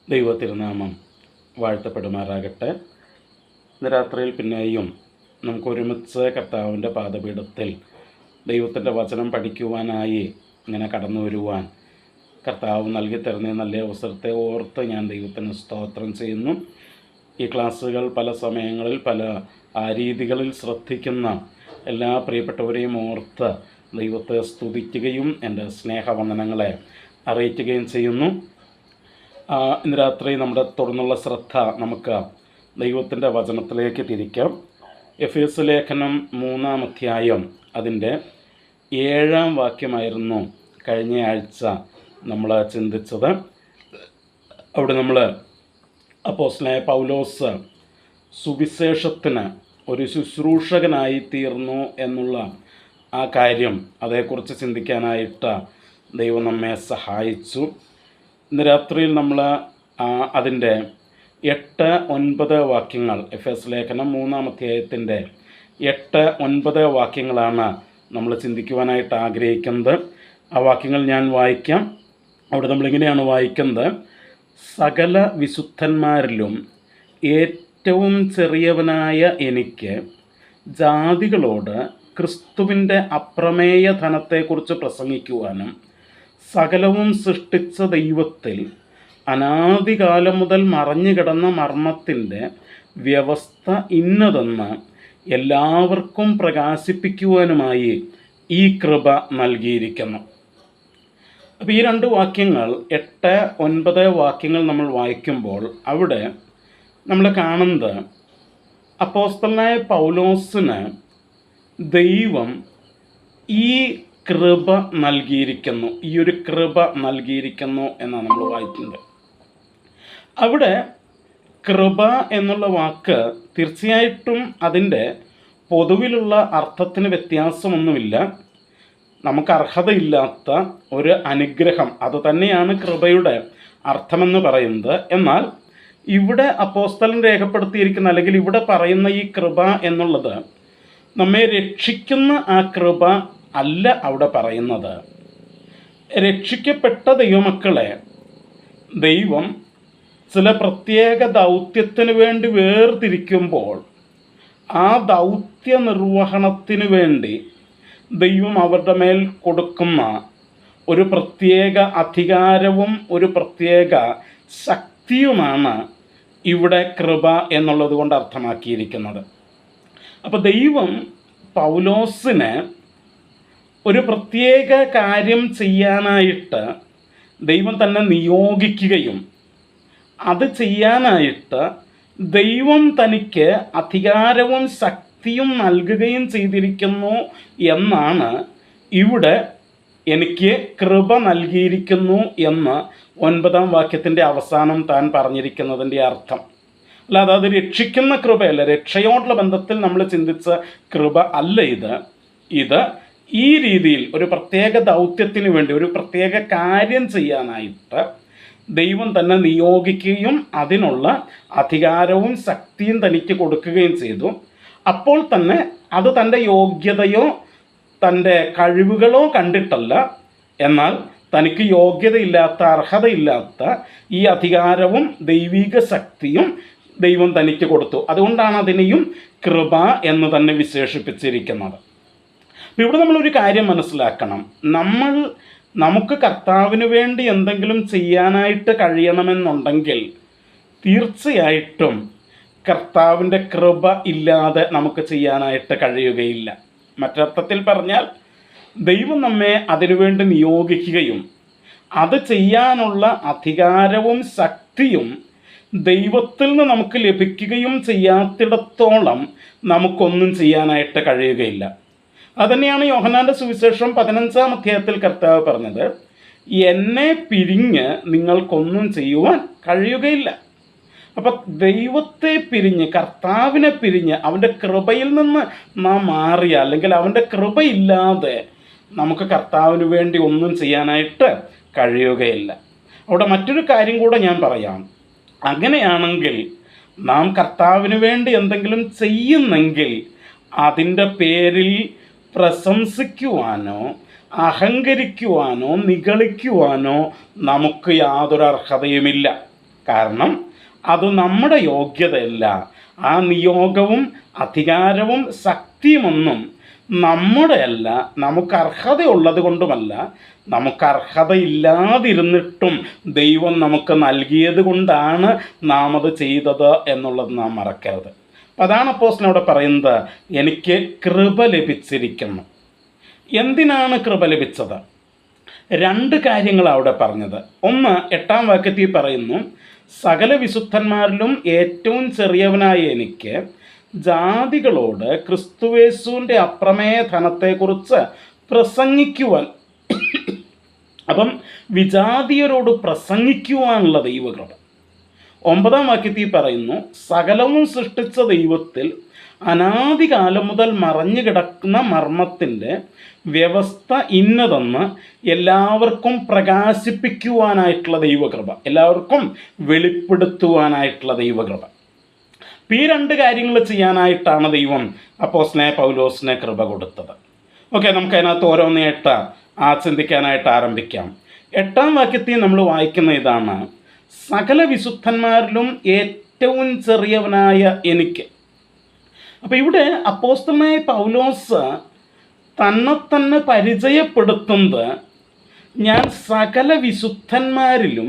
ദൈവത്തിരുനാമം വാഴ്ത്തപ്പെടുമാറാകട്ടെ. ഇന്ന് രാത്രിയിൽ പിന്നെയും നമുക്ക് ഒരുമിച്ച് കർത്താവിൻ്റെ പാദപീഠത്തിൽ ദൈവത്തിൻ്റെ വചനം പഠിക്കുവാനായി ഇങ്ങനെ കടന്നു വരുവാൻ കർത്താവ് നൽകി തരുന്ന നല്ല അവസരത്തെ ഓർത്ത് ഞാൻ ദൈവത്തിന് സ്തോത്രം ചെയ്യുന്നു. ഈ ക്ലാസ്സുകൾ പല സമയങ്ങളിൽ പല രീതികളിൽ ശ്രദ്ധിക്കുന്ന എല്ലാ പ്രിയപ്പെട്ടവരെയും ഓർത്ത് ദൈവത്തെ സ്തുതിക്കുകയും എൻ്റെ സ്നേഹവന്ദനങ്ങളെ അറിയിക്കുകയും ചെയ്യുന്നു. ഇന്ന് രാത്രി നമ്മുടെ തുടർന്നുള്ള ശ്രദ്ധ നമുക്ക് ദൈവത്തിൻ്റെ വചനത്തിലേക്ക് തിരിക്കാം. എഫേസ്യ ലേഖനം 3-ാം അധ്യായം അതിൻ്റെ 7-ാം വാക്യമായിരുന്നു കഴിഞ്ഞ ആഴ്ച നമ്മൾ ചിന്തിച്ചത്. അവിടെ നമ്മൾ അപ്പോസ്തലനായ പൗലോസ് സുവിശേഷത്തിന് ഒരു ശുശ്രൂഷകനായി തീർന്നു എന്നുള്ള ആ കാര്യം, അതേക്കുറിച്ച് ചിന്തിക്കാനായിട്ട് ദൈവം നമ്മെ സഹായിച്ചു. ഇന്ന് രാത്രിയിൽ നമ്മൾ അതിൻ്റെ 8-9 വാക്യങ്ങൾ, എഫേസ്യ ലേഖനം 3-ാം അധ്യായത്തിൻ്റെ 8-9 വാക്യങ്ങളാണ് നമ്മൾ ചിന്തിക്കുവാനായിട്ട് ആഗ്രഹിക്കുന്നത്. ആ വാക്യങ്ങൾ ഞാൻ വായിക്കാം. അവിടെ നമ്മളിങ്ങനെയാണ് വായിക്കുന്നത്: സകല വിശുദ്ധന്മാരിലും ഏറ്റവും ചെറിയവനായ എനിക്ക് ജാതികളോട് ക്രിസ്തുവിൻ്റെ അപ്രമേയ ധനത്തെക്കുറിച്ച് പ്രസംഗിക്കുവാനും സകലവും സൃഷ്ടിച്ച ദൈവത്തിൽ അനാദികാലം മുതൽ മറഞ്ഞു കിടന്ന മർമ്മത്തിൻ്റെ വ്യവസ്ഥ ഇന്നതെന്ന് എല്ലാവർക്കും പ്രകാശിപ്പിക്കുവാനുമായി ഈ കൃപ നൽകിയിരിക്കുന്നു. അപ്പോൾ ഈ 2 വാക്യങ്ങൾ, 8-9 വാക്യങ്ങൾ നമ്മൾ വായിക്കുമ്പോൾ അവിടെ നമ്മൾ കാണുന്നത് അപ്പോസ്തലനായ പൗലോസിന് ദൈവം ഈ കൃപ നൽകിയിരിക്കുന്നു, ഈ ഒരു കൃപ നൽകിയിരിക്കുന്നു എന്നാണ് നമ്മൾ വായിക്കുന്നത്. അവിടെ കൃപ എന്നുള്ള വാക്ക് തീർച്ചയായിട്ടും അതിൻ്റെ പൊതുവിലുള്ള അർത്ഥത്തിന് വ്യത്യാസമൊന്നുമില്ല. നമുക്ക് അർഹതയില്ലാത്ത ഒരു അനുഗ്രഹം, അത് തന്നെയാണ് കൃപയുടെ അർത്ഥമെന്ന് പറയുന്നത്. എന്നാൽ ഇവിടെ അപ്പോസ്തലൻ രേഖപ്പെടുത്തിയിരിക്കുന്ന, അല്ലെങ്കിൽ ഇവിടെ പറയുന്ന ഈ കൃപ എന്നുള്ളത് നമ്മെ രക്ഷിക്കുന്ന ആ കൃപ അല്ല അവിടെ പറയുന്നത്. രക്ഷിക്കപ്പെട്ട ദൈവമക്കളെ ദൈവം ചില പ്രത്യേക ദൗത്യത്തിന് വേണ്ടി വേർതിരിക്കുമ്പോൾ ആ ദൗത്യ നിർവഹണത്തിന് വേണ്ടി ദൈവം അവരുടെ മേൽ കൊടുക്കുന്ന ഒരു പ്രത്യേക അധികാരവും ഒരു പ്രത്യേക ശക്തിയുമാണ് ഇവിടെ കൃപ എന്നുള്ളത് കൊണ്ട് അർത്ഥമാക്കിയിരിക്കുന്നത്. അപ്പോൾ ദൈവം പൗലോസിനെ ഒരു പ്രത്യേക കാര്യം ചെയ്യാനായിട്ട് ദൈവം തന്നെ നിയോഗിക്കുകയും അത് ചെയ്യാനായിട്ട് ദൈവം തനിക്ക് അധികാരവും ശക്തിയും നൽകുകയും ചെയ്തിരിക്കുന്നു എന്നാണ് ഇവിടെ എനിക്ക് കൃപ നൽകിയിരിക്കുന്നു എന്ന് 9-ാം വാക്യത്തിൻ്റെ അവസാനം താൻ പറഞ്ഞിരിക്കുന്നതിൻ്റെ അർത്ഥം. അല്ലാതെ അത് രക്ഷിക്കുന്ന കൃപയല്ല, രക്ഷയോടുള്ള ബന്ധത്തിൽ നമ്മൾ ചിന്തിച്ച കൃപ അല്ല ഇത് ഈ രീതിയിൽ ഒരു പ്രത്യേക ദൗത്യത്തിന് വേണ്ടി ഒരു പ്രത്യേക കാര്യം ചെയ്യാനായിട്ട് ദൈവം തന്നെ നിയോഗിക്കുകയും അതിനുള്ള അധികാരവും ശക്തിയും തനിക്ക് കൊടുക്കുകയും ചെയ്തു. അപ്പോൾ തന്നെ അത് തൻ്റെ യോഗ്യതയോ തൻ്റെ കഴിവുകളോ കണ്ടിട്ടല്ല, എന്നാൽ തനിക്ക് യോഗ്യതയില്ലാത്ത, അർഹതയില്ലാത്ത ഈ അധികാരവും ദൈവിക ശക്തിയും ദൈവം തനിക്ക് കൊടുത്തു. അതുകൊണ്ടാണ് അതിനെയും കൃപ എന്ന് തന്നെ വിശേഷിപ്പിച്ചിരിക്കുന്നത്. അപ്പോൾ ഇവിടെ നമ്മളൊരു കാര്യം മനസ്സിലാക്കണം. നമുക്ക് കർത്താവിന് വേണ്ടി എന്തെങ്കിലും ചെയ്യാനായിട്ട് കഴിയണമെന്നുണ്ടെങ്കിൽ തീർച്ചയായിട്ടും കർത്താവിൻ്റെ കൃപ ഇല്ലാതെ നമുക്ക് ചെയ്യാനായിട്ട് കഴിയുകയില്ല. മറ്റർത്ഥത്തിൽ പറഞ്ഞാൽ ദൈവം നമ്മെ അതിനുവേണ്ടി നിയോഗിക്കുകയും അത് ചെയ്യാനുള്ള അധികാരവും ശക്തിയും ദൈവത്തിൽ നിന്ന് നമുക്ക് ലഭിക്കുകയും ചെയ്യാത്തിടത്തോളം നമുക്കൊന്നും ചെയ്യാനായിട്ട് കഴിയുകയില്ല. അതുതന്നെയാണ് യോഹന്നാൻ്റെ സുവിശേഷം 15-ാം അധ്യായത്തിൽ കർത്താവ് പറഞ്ഞത്: എന്നെ പിരിഞ്ഞ് നിങ്ങൾക്കൊന്നും ചെയ്യുവാൻ കഴിയുകയില്ല. അപ്പം ദൈവത്തെ പിരിഞ്ഞ്, കർത്താവിനെ പിരിഞ്ഞ്, അവൻ്റെ കൃപയിൽ നിന്ന് നാം മാറിയ, അല്ലെങ്കിൽ അവൻ്റെ കൃപയില്ലാതെ നമുക്ക് കർത്താവിന് വേണ്ടി ഒന്നും ചെയ്യാനായിട്ട് കഴിയുകയില്ല. അവിടെ മറ്റൊരു കാര്യം കൂടെ ഞാൻ പറയാം. അങ്ങനെയാണെങ്കിൽ നാം കർത്താവിന് വേണ്ടി എന്തെങ്കിലും ചെയ്യുന്നെങ്കിൽ അതിൻ്റെ പേരിൽ പ്രശംസിക്കുവാനോ അഹങ്കരിക്കുവാനോ നിഗളിക്കുവാനോ നമുക്ക് യാതൊരു അർഹതയുമില്ല. കാരണം അത് നമ്മുടെ യോഗ്യതയല്ല. ആ നിയോഗവും അധികാരവും ശക്തിയുമൊന്നും നമ്മുടെ അല്ല, നമുക്ക് അർഹതയുള്ളത് കൊണ്ടുമല്ല, നമുക്ക് അർഹതയില്ലാതിരുന്നിട്ടും ദൈവം നമുക്ക് നൽകിയത് കൊണ്ടാണ് നാം അത് ചെയ്തത് എന്നുള്ളത് നാം മറക്കരുത്. അപ്പം അതാണ് അപ്പോസ്തലൻ അവിടെ പറയുന്നത്, എനിക്ക് കൃപ ലഭിച്ചിരിക്കുന്നു. എന്തിനാണ് കൃപ ലഭിച്ചത്? 2 കാര്യങ്ങൾ അവിടെ പറഞ്ഞത്. ഒന്ന്, 8-ാം വാക്യത്തിൽ പറയുന്നു, സകല വിശുദ്ധന്മാരിലും ഏറ്റവും ചെറിയവനായ എനിക്ക് ജാതികളോട് ക്രിസ്തുയേശുവിൻ്റെ അപ്രമേയ ധനത്തെക്കുറിച്ച് പ്രസംഗിക്കുവാൻ. അപ്പം വിജാതീയരോട് പ്രസംഗിക്കുവാനുള്ള ദൈവകൃപ. 9-ാം വാക്യത്തിൽ പറയുന്നു, സകലവും സൃഷ്ടിച്ച ദൈവത്തിൽ അനാദികാലം മുതൽ മറഞ്ഞു കിടക്കുന്ന മർമ്മത്തിൻ്റെ വ്യവസ്ഥ ഇന്നതെന്ന് എല്ലാവർക്കും പ്രകാശിപ്പിക്കുവാനായിട്ടുള്ള ദൈവകൃപ, എല്ലാവർക്കും വെളിപ്പെടുത്തുവാനായിട്ടുള്ള ദൈവകൃപ. ഈ 2 കാര്യങ്ങൾ ചെയ്യാനായിട്ടാണ് ദൈവം അപ്പോസ്തലനായ പൗലോസിനെ കൃപ കൊടുത്തത്. ഓക്കെ, നമുക്കതിനകത്ത് ഓരോന്നായിട്ട് ചിന്തിക്കാനായിട്ട് ആരംഭിക്കാം. 8-ാം വാക്യത്തിൽ നമ്മൾ വായിക്കുന്ന ഇതാണ്, സകല വിശുദ്ധന്മാരിലും ഏറ്റവും ചെറിയവനായ എനിക്ക്. അപ്പോൾ ഇവിടെ അപ്പോസ്തലനായ പൗലോസ് തന്നെ പരിചയപ്പെടുത്തുന്നത്, ഞാൻ സകല വിശുദ്ധന്മാരിലും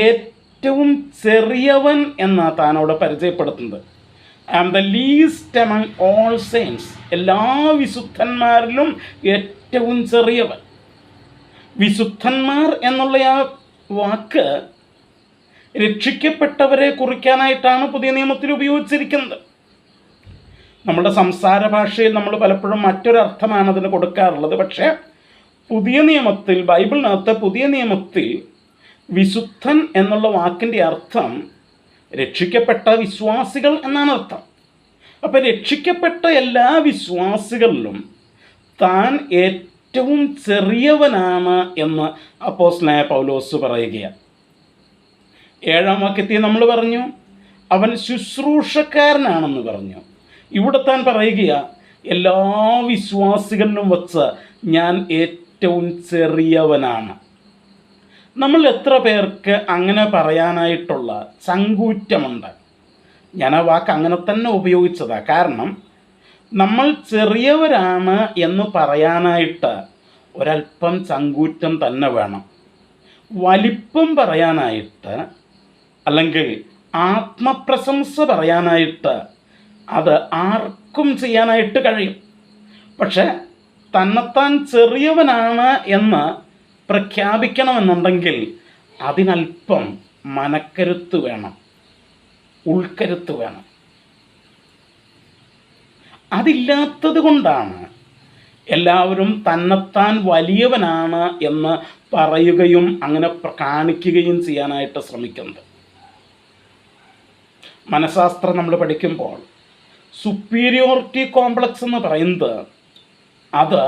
ഏറ്റവും ചെറിയവൻ എന്നാണ് താനോട് പരിചയപ്പെടുത്തുന്നത്. I am the least among all saints. എല്ലാ വിശുദ്ധന്മാരിലും ഏറ്റവും ചെറിയവൻ. വിശുദ്ധന്മാർ എന്നുള്ള ആ വാക്ക് രക്ഷിക്കപ്പെട്ടവരെ കുറിക്കാനായിട്ടാണ് പുതിയ നിയമത്തിൽ ഉപയോഗിച്ചിരിക്കുന്നത്. നമ്മുടെ സംസാര ഭാഷയിൽ നമ്മൾ പലപ്പോഴും മറ്റൊരർത്ഥമാണ് അതിന് കൊടുക്കാറുള്ളത്. പക്ഷേ പുതിയ നിയമത്തിൽ, ബൈബിളിനകത്ത് പുതിയ നിയമത്തിൽ വിശുദ്ധൻ എന്നുള്ള വാക്കിൻ്റെ അർത്ഥം രക്ഷിക്കപ്പെട്ട വിശ്വാസികൾ എന്നാണ് അർത്ഥം. അപ്പോൾ രക്ഷിക്കപ്പെട്ട എല്ലാ വിശ്വാസികളിലും താൻ ഏറ്റവും ചെറിയവനാണ് എന്ന് അപ്പോസ്തലനായ പൗലോസ് പറയുകയാണ്. 7-ാം വാക്യത്തിൽ നമ്മൾ പറഞ്ഞു, അവൻ ശുശ്രൂഷക്കാരനാണെന്ന് പറഞ്ഞു. ഇവിടെ താൻ പറയുക, എല്ലാ വിശ്വാസികളിലും വച്ച് ഞാൻ ഏറ്റവും ചെറിയവനാണ്. നമ്മൾ എത്ര പേർക്ക് അങ്ങനെ പറയാനായിട്ടുള്ള ചങ്കൂറ്റമുണ്ട്? ഞാൻ ആ വാക്ക് അങ്ങനെ തന്നെ ഉപയോഗിച്ചതാണ്. കാരണം നമ്മൾ ചെറിയവരാണ് എന്ന് പറയാനായിട്ട് ഒരല്പം ചങ്കൂറ്റം തന്നെ വേണം. വലിപ്പം പറയാനായിട്ട്, അല്ലെങ്കിൽ ആത്മപ്രശംസ പറയാനായിട്ട് അത് ആർക്കും ചെയ്യാനായിട്ട് കഴിയും. പക്ഷെ തന്നെത്താൻ ചെറിയവനാണ് എന്ന് പ്രഖ്യാപിക്കണമെന്നുണ്ടെങ്കിൽ അതിനല്പം മനക്കരുത്ത് വേണം, ഉൾക്കരുത്ത് വേണം. അതില്ലാത്തത് കൊണ്ടാണ് എല്ലാവരും തന്നെത്താൻ വലിയവനാണ് എന്ന് പറയുകയും അങ്ങനെ കാണിക്കുകയും ചെയ്യാനായിട്ട് ശ്രമിക്കുന്നത്. മനഃശാസ്ത്രം നമ്മൾ പഠിക്കുമ്പോൾ സുപ്പീരിയോറിറ്റി കോംപ്ലക്സ് എന്ന് പറയുന്നത് അത്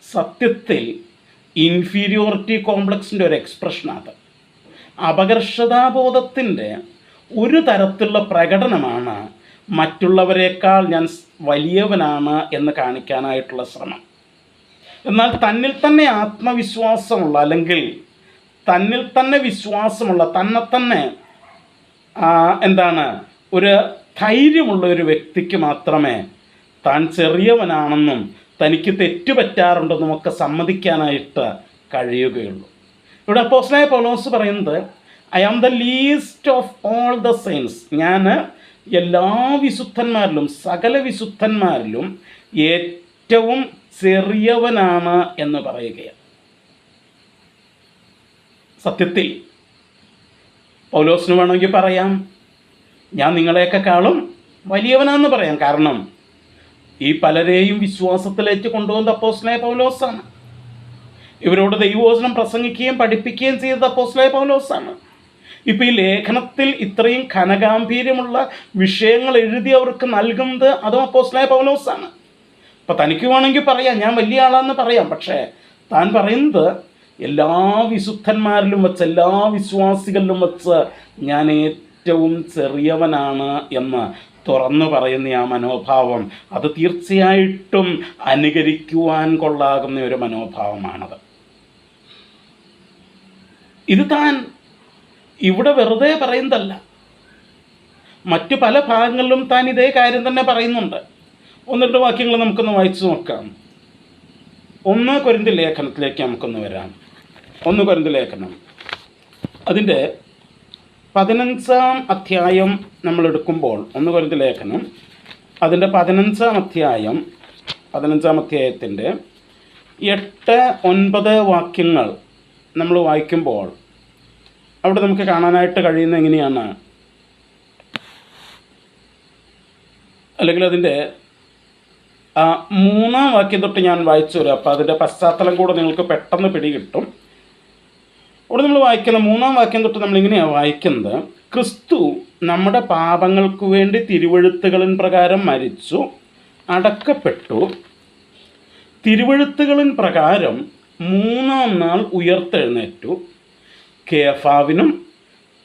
സത്യത്തിൽ ഇൻഫീരിയോറിറ്റി കോംപ്ലക്സിൻ്റെ ഒരു എക്സ്പ്രഷനാണ്. അപകർഷതാബോധത്തിൻ്റെ ഒരു തരത്തിലുള്ള പ്രകടനമാണ് മറ്റുള്ളവരെക്കാൾ ഞാൻ വലിയവനാണ് എന്ന് കാണിക്കാനായിട്ടുള്ള ശ്രമം. എന്നാൽ തന്നിൽ തന്നെ ആത്മവിശ്വാസമുള്ള, അല്ലെങ്കിൽ തന്നിൽ തന്നെ വിശ്വാസമുള്ള, തന്നെ ഒരു ധൈര്യമുള്ള ഒരു വ്യക്തിക്ക് മാത്രമേ താൻ ചെറിയവനാണെന്നും തനിക്ക് തെറ്റുപറ്റാറുണ്ടെന്നും ഒക്കെ സമ്മതിക്കാനായിട്ട് കഴിയുകയുള്ളൂ. ഇവിടെ അപ്പോസ്തലനായ പൗലോസ് പറയുന്നത്, I am the least of all the saints. ഞാൻ എല്ലാ വിശുദ്ധന്മാരിലും, സകല വിശുദ്ധന്മാരിലും ഏറ്റവും ചെറിയവനാണ് എന്ന് പറയുകയാണ്. സത്യത്തിൽ പൗലോസിന് വേണമെങ്കിൽ പറയാം, ഞാൻ നിങ്ങളെക്കാളും വലിയവനാണെന്ന് പറയാം. കാരണം ഈ പലരെയും വിശ്വാസത്തിലേക്ക് കൊണ്ടുവന്ന അപ്പോസ്തലനായ പൗലോസാണ്. ഇവരോട് ദൈവവചനം പ്രസംഗിക്കുകയും പഠിപ്പിക്കുകയും ചെയ്തത് അപ്പോസ്തലനായ പൗലോസാണ്. ഇപ്പോൾ ഈ ലേഖനത്തിൽ ഇത്രയും ഘനഗാംഭീര്യമുള്ള വിഷയങ്ങൾ എഴുതി അവർക്ക് നൽകുന്നത് അതും അപ്പോസ്തലനായ പൗലോസാണ്. അപ്പോൾ തനിക്ക് വേണമെങ്കിൽ പറയാം, ഞാൻ വലിയ ആളാണെന്ന് പറയാം. പക്ഷേ താൻ പറയുന്നത് എല്ലാ വിശുദ്ധന്മാരിലും വച്ച്, എല്ലാ വിശ്വാസികളിലും വച്ച് ഞാൻ ഏറ്റവും ചെറിയവനാണ് എന്ന് തുറന്നു പറയുന്ന ആ മനോഭാവം, അത് തീർച്ചയായിട്ടും അനുകരിക്കുവാൻ കൊള്ളാകുന്ന ഒരു മനോഭാവമാണത്. ഇത് താൻ ഇവിടെ വെറുതെ പറയുന്നതല്ല. മറ്റു പല ഭാഗങ്ങളിലും താൻ ഇതേ കാര്യം തന്നെ പറയുന്നുണ്ട്. 1-2 വാക്യങ്ങൾ നമുക്കൊന്ന് വായിച്ചു നോക്കാം. 1 കൊരിന്ത്യർ ലേഖനത്തിലേക്ക് നമുക്കൊന്ന് വരാം. 1 കൊരിന്ത്യർ ലേഖനം അതിൻ്റെ 15-ാം അധ്യായം നമ്മൾ എടുക്കുമ്പോൾ, 1 കൊരിന്ത്യർ ലേഖനം അതിൻ്റെ 15-ാം അധ്യായത്തിൻ്റെ 8-9 വാക്യങ്ങൾ നമ്മൾ വായിക്കുമ്പോൾ അവിടെ നമുക്ക് കാണാനായിട്ട് കഴിയുന്ന എങ്ങനെയാണ്, അല്ലെങ്കിൽ അതിൻ്റെ 3-ാം വാക്യം തൊട്ട് ഞാൻ വായിച്ചു വരാം. അപ്പോൾ അതിൻ്റെ പശ്ചാത്തലം കൂടെ നിങ്ങൾക്ക് പെട്ടെന്ന് പിടികിട്ടും. അവിടെ നമ്മൾ വായിക്കുന്ന 3-ാം വാക്യം തൊട്ട് നമ്മളിങ്ങനെയാണ് വായിക്കുന്നത്: ക്രിസ്തു നമ്മുടെ പാപങ്ങൾക്ക് വേണ്ടി തിരുവെഴുത്തുകളിൻ പ്രകാരം മരിച്ചു, അടക്കപ്പെട്ടു, തിരുവെഴുത്തുകളിൻ പ്രകാരം 3-ാം നാൾ ഉയർത്തെഴുന്നേറ്റു, കേഫാവിനും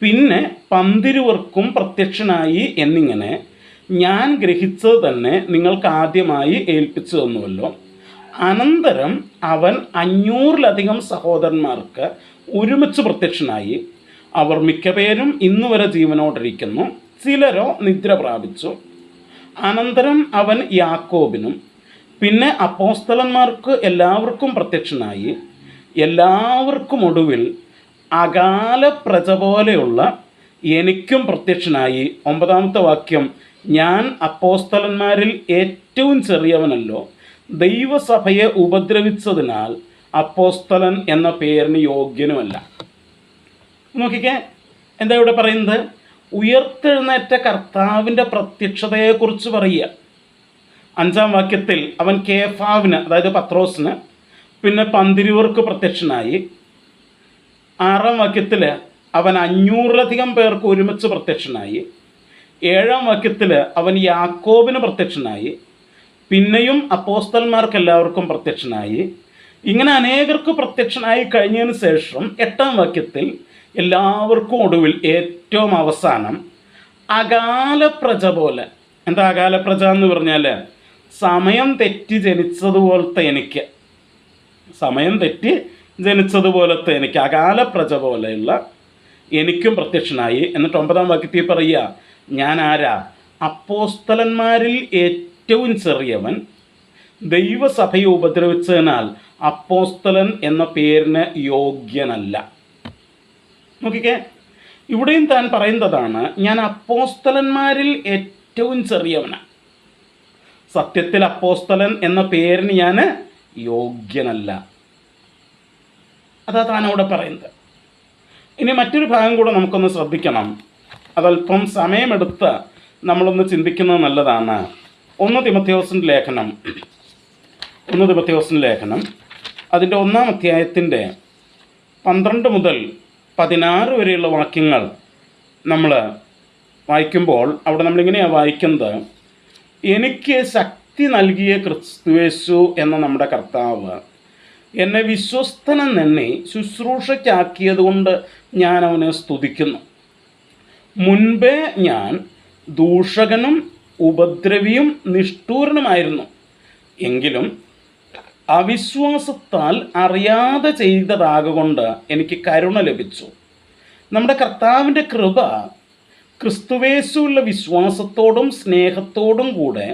പിന്നെ 12 പ്രത്യക്ഷനായി എന്നിങ്ങനെ ഞാൻ ഗ്രഹിച്ചത് തന്നെ നിങ്ങൾക്ക് ആദ്യമായി ഏൽപ്പിച്ചു തന്നുവല്ലോ. അനന്തരം അവൻ 500-ലധികം സഹോദരന്മാർക്ക് ഒരുമിച്ച് പ്രത്യക്ഷനായി. അവർ മിക്കപേരും ഇന്നുവരെ ജീവനോടിരിക്കുന്നു, ചിലരോ നിദ്ര പ്രാപിച്ചു. അനന്തരം അവൻ യാക്കോബിനും പിന്നെ അപ്പോസ്തലന്മാർക്ക് എല്ലാവർക്കും പ്രത്യക്ഷനായി. എല്ലാവർക്കും ഒടുവിൽ അകാല പ്രജ പോലെയുള്ള എനിക്കും പ്രത്യക്ഷനായി. 9-ാമത്തെ വാക്യം: ഞാൻ അപ്പോസ്തലന്മാരിൽ ഏറ്റവും ചെറിയവനല്ലോ, ദൈവസഭയെ ഉപദ്രവിച്ചതിനാൽ അപ്പോസ്തലൻ എന്ന പേരിന് യോഗ്യനുമല്ല. നോക്കിക്കേ, എന്താ ഇവിടെ പറയുന്നത്? ഉയർത്തെഴുന്നേറ്റ കർത്താവിൻ്റെ പ്രത്യക്ഷതയെക്കുറിച്ച് പറയുക. 5-ാം വാക്യത്തിൽ അവൻ കേഫാവിന്, അതായത് പത്രോസിന്, പിന്നെ 12 പ്രത്യക്ഷനായി. 6-ാം വാക്യത്തിൽ അവൻ 500-ലധികം പേർക്ക് ഒരുമിച്ച് പ്രത്യക്ഷനായി. 7-ാം വാക്യത്തിൽ അവൻ യാക്കോബിന് പ്രത്യക്ഷനായി. പിന്നെയും അപ്പോസ്തലന്മാർക്ക് എല്ലാവർക്കും പ്രത്യക്ഷനായി. ഇങ്ങനെ അനേകർക്ക് പ്രത്യക്ഷനായി കഴിഞ്ഞതിന് ശേഷം 8-ാം വാക്യത്തിൽ എല്ലാവർക്കും ഒടുവിൽ ഏറ്റവും അവസാനം അകാല പ്രജ പോലെ. എന്താ അകാല പ്രജ എന്ന് പറഞ്ഞാൽ? സമയം തെറ്റി ജനിച്ചതുപോലത്തെ എനിക്ക്, അകാല പ്രജ പോലെയുള്ള എനിക്കും പ്രത്യക്ഷനായി. എന്നിട്ട് 9-ാം വാക്യത്തിൽ പറയുക: ഞാൻ ആരാ? അപ്പോസ്തലന്മാരിൽ ഏറ്റവും ചെറിയവൻ, ദൈവസഭയെ ഉപദ്രവിച്ചതിനാൽ അപ്പോസ്തലൻ എന്ന പേരിന് യോഗ്യനല്ല. നോക്കിക്കേ, ഇവിടെയും താൻ പറയുന്നതാണ്, ഞാൻ അപ്പോസ്തലന്മാരിൽ ഏറ്റവും ചെറിയവനാണ്. സത്യത്തിൽ അപ്പോസ്തലൻ എന്ന പേരിന് ഞാൻ യോഗ്യനല്ല. അതാ താൻ അവിടെ പറയുന്നത്. ഇനി മറ്റൊരു ഭാഗം കൂടെ നമുക്കൊന്ന് ശ്രദ്ധിക്കണം. അതല്പം സമയമെടുത്ത് നമ്മളൊന്ന് ചിന്തിക്കുന്നത് നല്ലതാണ്. 1 തിമോഥെയോസിൻ്റെ ലേഖനം അതിൻ്റെ 1-ാം അധ്യായത്തിൻ്റെ 12 മുതൽ 16 വരെയുള്ള വാക്യങ്ങൾ നമ്മൾ വായിക്കുമ്പോൾ അവിടെ നമ്മളിങ്ങനെയാണ് വായിക്കുന്നത്: എനിക്ക് ശക്തി നൽകിയ ക്രിസ്തുയേശു എന്ന നമ്മുടെ കർത്താവ് എന്നെ വിശ്വസ്തനെന്നെ ശുശ്രൂഷയ്ക്കാക്കിയത് കൊണ്ട് ഞാൻ അവനെ സ്തുതിക്കുന്നു. മുൻപേ ഞാൻ ദൂഷകനും ഉപദ്രവിയും നിഷ്ഠൂരനുമായിരുന്നു. എങ്കിലും അവിശ്വാസത്താൽ അറിയാതെ ചെയ്തതാകൊണ്ട് എനിക്ക് കരുണ ലഭിച്ചു. നമ്മുടെ കർത്താവിൻ്റെ കൃപ ക്രിസ്തുവേശുള്ള വിശ്വാസത്തോടും സ്നേഹത്തോടും കൂടെ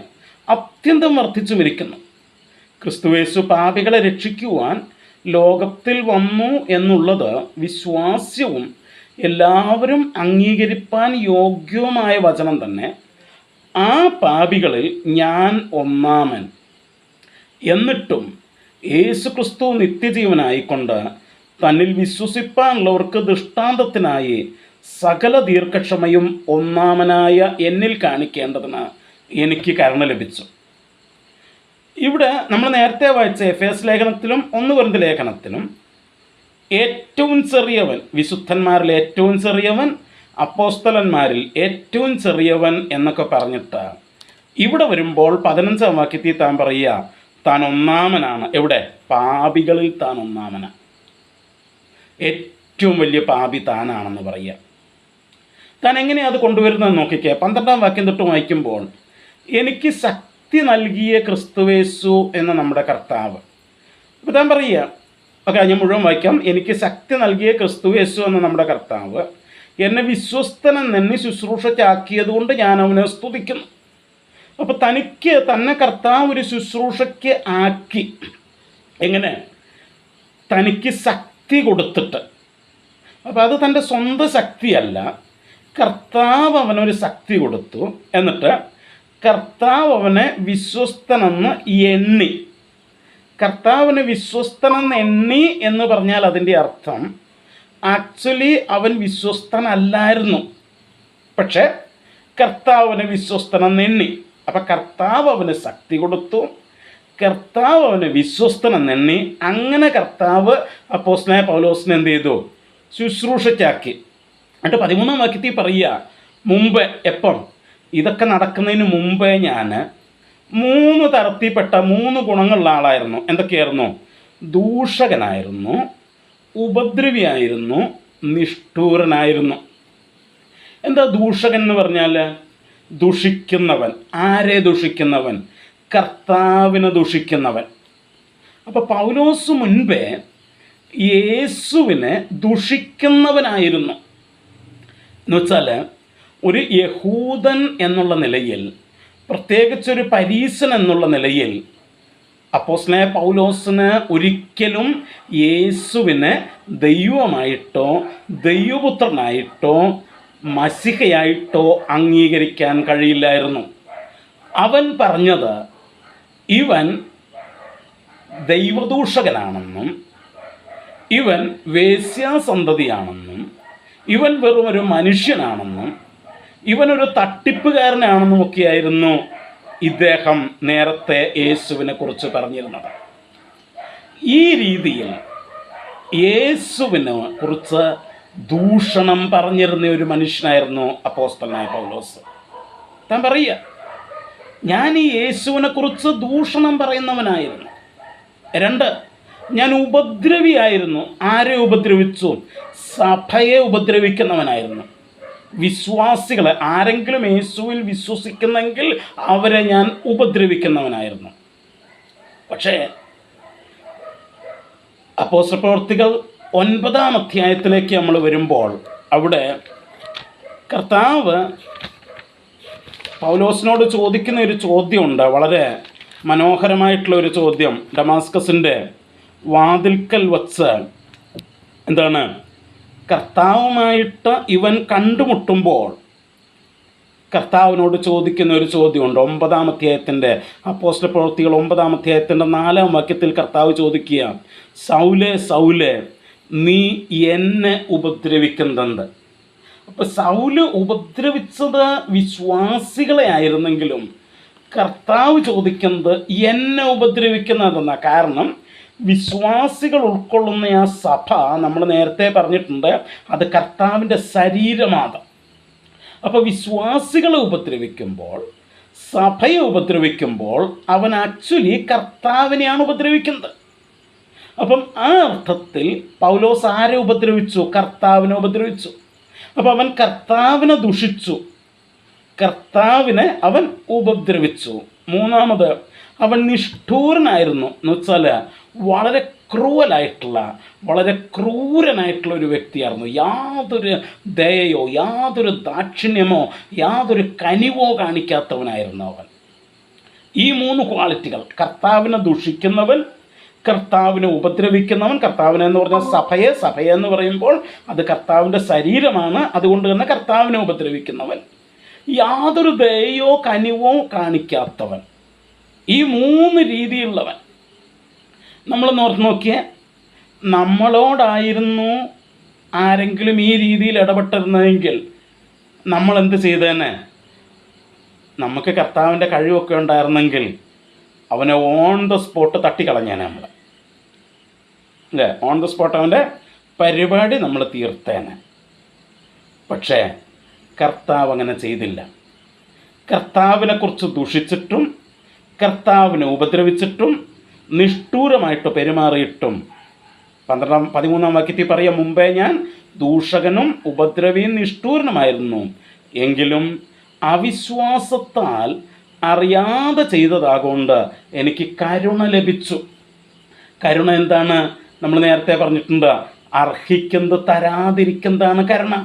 അത്യന്തം വർദ്ധിച്ചുമിരിക്കുന്നു. ക്രിസ്തുവേശു പാപികളെ രക്ഷിക്കുവാൻ ലോകത്തിൽ വന്നു എന്നുള്ളത് വിശ്വാസ്യവും എല്ലാവരും അംഗീകരിപ്പാൻ യോഗ്യവുമായ വചനം തന്നെ. ആ പാപികളിൽ ഞാൻ ഒന്നാമൻ. എന്നിട്ടും യേശു ക്രിസ്തു നിത്യജീവനായിക്കൊണ്ട് തന്നിൽ വിശ്വസിപ്പാനുള്ളവർക്ക് ദൃഷ്ടാന്തത്തിനായി സകല ദീർഘക്ഷമയും ഒന്നാമനായ എന്നിൽ കാണിക്കേണ്ടതിന് എനിക്ക് കരുണ ലഭിച്ചു. ഇവിടെ നമ്മൾ നേരത്തെ വായിച്ച എഫേസ് ലേഖനത്തിലും 1 കൊരിന്ത്യർ ലേഖനത്തിലും ഏറ്റവും ചെറിയവൻ, വിശുദ്ധന്മാരിൽ ഏറ്റവും ചെറിയവൻ, അപ്പോസ്തലന്മാരിൽ ഏറ്റവും ചെറിയവൻ എന്നൊക്കെ പറഞ്ഞിട്ട് ഇവിടെ വരുമ്പോൾ 15-ാം വാക്യത്തിൽ താൻ പറയുക താൻ ഒന്നാമനാണ്. എവിടെ? പാപികളിൽ താൻ ഒന്നാമനാണ്. ഏറ്റവും വലിയ പാപി താനാണെന്ന് പറയുക. താൻ എങ്ങനെയാണ് അത് കൊണ്ടുവരുന്നതെന്ന് നോക്കിക്കേ. 12-ാം വാക്യം തൊട്ട് വായിക്കുമ്പോൾ എനിക്ക് ശക്തി നൽകിയ ക്രിസ്തുവേശു എന്ന നമ്മുടെ കർത്താവ്. അപ്പോൾ താൻ പറയുക, ഓക്കെ, ഞാൻ മുഴുവൻ വായിക്കാം. എനിക്ക് ശക്തി നൽകിയ ക്രിസ്തുവേശു എന്ന നമ്മുടെ കർത്താവ് എന്നെ വിശ്വസ്തനെന്ന് ശുശ്രൂഷയ്ക്കാക്കിയത് കൊണ്ട് ഞാൻ അവനെ സ്തുതിക്കുന്നു. അപ്പോൾ തനിക്ക് തന്നെ കർത്താവ് ഒരു ശുശ്രൂഷയ്ക്ക് ആക്കി. എങ്ങനെ? തനിക്ക് ശക്തി കൊടുത്തിട്ട്. അപ്പോൾ അത് തൻ്റെ സ്വന്തം ശക്തിയല്ല, കർത്താവ് അവനൊരു ശക്തി കൊടുത്തു. എന്നിട്ട് കർത്താവ് അവനെ വിശ്വസ്തനെന്ന് എണ്ണി. കർത്താവിനെ വിശ്വസ്തനെന്ന് എണ്ണി എന്ന് പറഞ്ഞാൽ അതിൻ്റെ അർത്ഥം ആക്ച്വലി അവൻ വിശ്വസ്തനല്ലായിരുന്നു, പക്ഷെ കർത്താവിനെ വിശ്വസ്തനെന്ന് എണ്ണി. അപ്പം കർത്താവ് അവന് ശക്തി കൊടുത്തു, കർത്താവ് അവന് വിശ്വസ്തനെന്ന് എണ്ണി. അങ്ങനെ കർത്താവ് അപ്പോസ്തലനായ പൗലോസിനെ എന്ത് ചെയ്തു? ശുശ്രൂഷയ്ക്കാക്കി. എന്നിട്ട് 13-ാം വാക്യത്തിൽ പറയുക, മുമ്പ് എപ്പം ഇതൊക്കെ നടക്കുന്നതിന് മുമ്പേ ഞാൻ 3 തരത്തിൽപ്പെട്ട 3 ഗുണങ്ങളുള്ള ആളായിരുന്നു. എന്തൊക്കെയായിരുന്നു? ദൂഷകനായിരുന്നു, ഉപദ്രവിയായിരുന്നു, നിഷ്ഠൂരനായിരുന്നു. എന്താ ദൂഷകൻ എന്ന് പറഞ്ഞാൽ? ദുഷിക്കുന്നവൻ. ആരെ ദുഷിക്കുന്നവൻ? കർത്താവിനെ ദുഷിക്കുന്നവൻ. അപ്പോൾ പൗലോസ് മുൻപേ യേശുവിനെ ദുഷിക്കുന്നവനായിരുന്നു. എന്നുവെച്ചാൽ ഒരു യഹൂദൻ എന്നുള്ള നിലയിൽ, പ്രത്യേകിച്ചൊരു പരീശൻ എന്നുള്ള നിലയിൽ അപ്പോസ്തലനായ പൗലോസിന് ഒരിക്കലും യേശുവിനെ ദൈവമായിട്ടോ ദൈവപുത്രനായിട്ടോ മസിഹയായിട്ടോ അംഗീകരിക്കാൻ കഴിയില്ലായിരുന്നു. അവൻ പറഞ്ഞത് ഇവൻ ദൈവദൂഷകനാണെന്നും ഇവൻ വേശ്യാസന്തതിയാണെന്നും ഇവൻ വെറും ഒരു മനുഷ്യനാണെന്നും ഇവനൊരു തട്ടിപ്പുകാരനാണെന്നും ഒക്കെയായിരുന്നു ഇദ്ദേഹം നേരത്തെ യേശുവിനെ കുറിച്ച് പറഞ്ഞിരുന്നത്. ഈ രീതിയിൽ യേശുവിനെ കുറിച്ച് ദൂഷണം പറഞ്ഞിരുന്ന ഒരു മനുഷ്യനായിരുന്നു അപ്പോസ്തലനായ പൗലോസ്. താൻ പറയുക, ഞാൻ ഈ യേശുവിനെ കുറിച്ച് ദൂഷണം പറയുന്നവനായിരുന്നു. 2, ഞാൻ ഉപദ്രവിയായിരുന്നു. ആരെ ഉപദ്രവിച്ചു? സഭയെ ഉപദ്രവിക്കുന്നവനായിരുന്നു. വിശ്വാസികളെ, ആരെങ്കിലും യേശുവിൽ വിശ്വസിക്കുന്നെങ്കിൽ അവരെ ഞാൻ ഉപദ്രവിക്കുന്നവനായിരുന്നു. പക്ഷേ അപ്പോസ്തല പ്രവൃത്തികൾ 9-ാം അധ്യായത്തിലേക്ക് നമ്മൾ വരുമ്പോൾ അവിടെ കർത്താവ് പൗലോസിനോട് ചോദിക്കുന്ന ഒരു ചോദ്യമുണ്ട്, വളരെ മനോഹരമായിട്ടുള്ള ഒരു ചോദ്യം. ഡമാസ്കസിൻ്റെ വാതിൽക്കൽ വച്ച് എന്താണ് കർത്താവുമായിട്ട് ഇവൻ കണ്ടുമുട്ടുമ്പോൾ കർത്താവിനോട് ചോദിക്കുന്ന ഒരു ചോദ്യമുണ്ട്. 9-ാം അധ്യായത്തിൻ്റെ അപ്പോസ്തല പ്രവൃത്തികൾ 9-ാം അധ്യായത്തിൻ്റെ 4-ാം വാക്യത്തിൽ കർത്താവ് ചോദിക്കുക, സൗലേ സൗലേ നീ എന്നെ ഉപദ്രവിക്കുന്നുണ്ട്. അപ്പോൾ സൗല് ഉപദ്രവിച്ചത് വിശ്വാസികളെ ആയിരുന്നെങ്കിലും കർത്താവ് ചോദിക്കുന്നത് എന്നെ ഉപദ്രവിക്കുന്നതെന്നാണ്. കാരണം വിശ്വാസികൾ ഉൾക്കൊള്ളുന്ന ആ സഭ, നമ്മൾ നേരത്തെ പറഞ്ഞിട്ടുണ്ട്, അത് കർത്താവിൻ്റെ ശരീരമാണ്. അപ്പോൾ വിശ്വാസികളെ ഉപദ്രവിക്കുമ്പോൾ, സഭയെ ഉപദ്രവിക്കുമ്പോൾ അവൻ ആക്ച്വലി കർത്താവിനെയാണ് ഉപദ്രവിക്കുന്നത്. അപ്പം ആ അർത്ഥത്തിൽ പൗലോസ് ആരെ ഉപദ്രവിച്ചു? കർത്താവിനെ ഉപദ്രവിച്ചു. അപ്പം അവൻ കർത്താവിനെ ദുഷിച്ചു, കർത്താവിനെ അവൻ ഉപദ്രവിച്ചു. 3-ാമത് അവൻ നിഷ്ഠൂരനായിരുന്നു. എന്ന് വെച്ചാൽ വളരെ ക്രൂവലായിട്ടുള്ള, വളരെ ക്രൂരനായിട്ടുള്ള ഒരു വ്യക്തിയായിരുന്നു. യാതൊരു ദയയോ യാതൊരു ദാക്ഷിണ്യമോ യാതൊരു കനിവോ കാണിക്കാത്തവനായിരുന്നു അവൻ. ഈ 3 ക്വാളിറ്റികൾ, കർത്താവിനെ ദുഷിക്കുന്നവൻ, കർത്താവിനെ ഉപദ്രവിക്കുന്നവൻ, കർത്താവിനെ എന്ന് പറഞ്ഞാൽ സഭയെ എന്ന് പറയുമ്പോൾ അത് കർത്താവിൻ്റെ ശരീരമാണ്, അതുകൊണ്ട് തന്നെ കർത്താവിനെ ഉപദ്രവിക്കുന്നവൻ, യാതൊരു ദയയോ കനിവോ കാണിക്കാത്തവൻ. ഈ 3 രീതിയിലുള്ളവൻ. നമ്മളൊന്ന് ഓർത്ത് നോക്കിയേ, നമ്മളോടായിരുന്നു ആരെങ്കിലും ഈ രീതിയിൽ ഇടപെട്ടിരുന്നതെങ്കിൽ നമ്മൾ എന്ത് ചെയ്തേനെ? നമുക്ക് കർത്താവിൻ്റെ കഴിവൊക്കെ ഉണ്ടായിരുന്നെങ്കിൽ അവനെ ഓൺ ദ സ്പോട്ട് തട്ടിക്കളഞ്ഞേനെ നമ്മൾ, അല്ലേ? ഓൺ ദ സ്പോട്ട് അവൻ്റെ പരിപാടി നമ്മൾ തീർത്തേനെ. പക്ഷേ കർത്താവ് അങ്ങനെ ചെയ്തില്ല. കർത്താവിനെക്കുറിച്ച് ദുഷിച്ചിട്ടും കർത്താവിനെ ഉപദ്രവിച്ചിട്ടും നിഷ്ഠൂരമായിട്ട് പെരുമാറിയിട്ടും 13-ാം വാക്യത്തിൽ പറയാം, മുമ്പേ ഞാൻ ദൂഷകനും ഉപദ്രവിയും നിഷ്ഠൂരനുമായിരുന്നു, എങ്കിലും അവിശ്വാസത്താൽ അറിയാതെ ചെയ്തതാകൊണ്ട് എനിക്ക് കരുണ ലഭിച്ചു. കരുണ എന്താണ്? നമ്മൾ നേരത്തെ പറഞ്ഞിട്ടുണ്ട്, അർഹിക്കുന്നത് തരാതിരിക്കുന്നതാണ് കരുണ.